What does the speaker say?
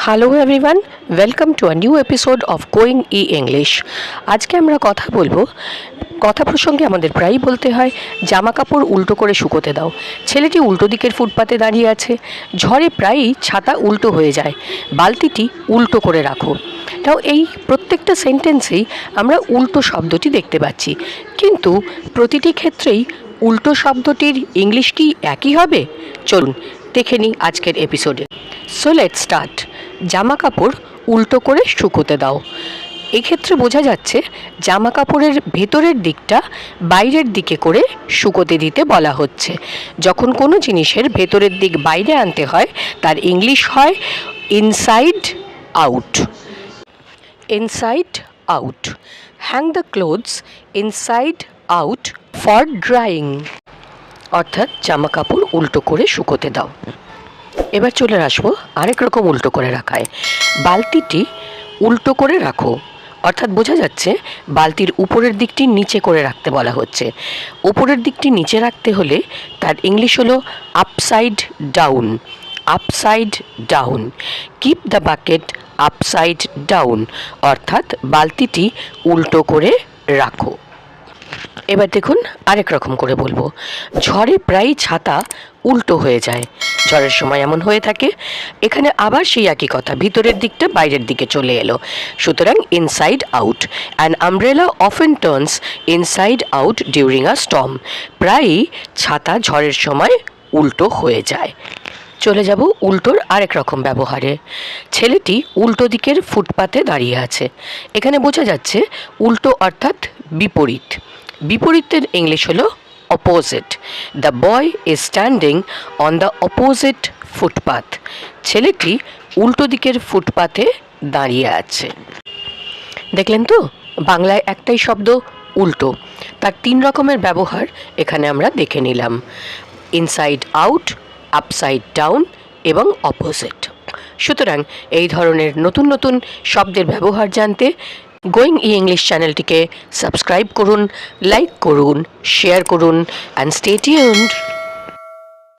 Hello everyone, welcome to a new episode of going English. আজকে আমরা কথা বলবো, কথা প্রসঙ্গে আমাদের প্রায়ই বলতে হয় জামা কাপড় উল্টো করে শুকোতে দাও। ছেলেটি উল্টো দিকের ফুটপাতে দাঁড়িয়ে আছে, ঝড়ে প্রায়ই ছাতা উল্টো হয়ে যায়, বালতিটি উল্টো করে রাখো। তাও এই প্রত্যেকটা সেন্টেন্সেই আমরা উল্টো শব্দটি দেখতে পাচ্ছি, কিন্তু প্রতিটি ক্ষেত্রেই উল্টো শব্দটির ইংলিশ কি একই হবে? চলুন দেখে নিই আজকের এপিসোডে। So let's start. জামা কাপড় উল্টো করে শুকোতে দাও। এক্ষেত্রে বোঝা যাচ্ছে জামা কাপড়ের ভেতরের দিকটা বাইরের দিকে করে শুকোতে দিতে বলা হচ্ছে। যখন কোনো জিনিসের ভেতরের দিক বাইরে আনতে হয় তার ইংলিশ হয় inside out. Inside out. Hang the clothes inside out for drawing. অর্থাৎ জামা কাপড় উল্টো করে শুকোতে দাও। এবার চলে আসবো আরেক রকম উল্টো করে রাখায়। বালতিটি উল্টো করে রাখো, অর্থাৎ বোঝা যাচ্ছে বালতির উপরের দিকটি নিচে করে রাখতে বলা হচ্ছে। উপরের দিকটি নিচে রাখতে হলে তার ইংলিশ হলো upside down. Upside down. Keep the bucket upside down, অর্থাৎ বালতিটি উল্টো করে রাখো। এবার দেখুন আরেক রকম করে বলবো, ঝড়ে প্রায় ছাতা উল্টো হয়ে যায়। ঝড়ের সময় এমন হয়ে থাকে। এখানে আবার সেই একই কথা, ভিতরের দিকটা বাইরের দিকে চলে এলো, সুতরাং inside out. An umbrella often turns inside out during a storm. প্রায়ই ছাতা ঝড়ের সময় উল্টো হয়ে যায়। চলে যাব উল্টোর আরেক রকম ব্যবহারে। ছেলেটি উল্টো দিকের ফুটপাতে দাঁড়িয়ে আছে। এখানে বোঝা যাচ্ছে উল্টো অর্থাৎ বিপরীত। বিপরীতের ইংলিশ হলো opposite. The boy is standing on the opposite footpath. ছেলেটি উল্টো দিকের ফুটপাতে দাঁড়িয়ে আছে। দেখলেন তো, বাংলায় একটাই শব্দ উল্টো, তার তিন রকমের ব্যবহার এখানে আমরা দেখে নিলাম। ইনসাইড আউট, আপসাইড ডাউন এবং অপোজিট। সুতরাং এই ধরনের নতুন নতুন শব্দের ব্যবহার জানতে গোয়িং ইংলিশ চ্যানেলটিকে সাবস্ক্রাইব করুন, লাইক করুন, শেয়ার করুন অ্যান্ড স্টে টিউনড।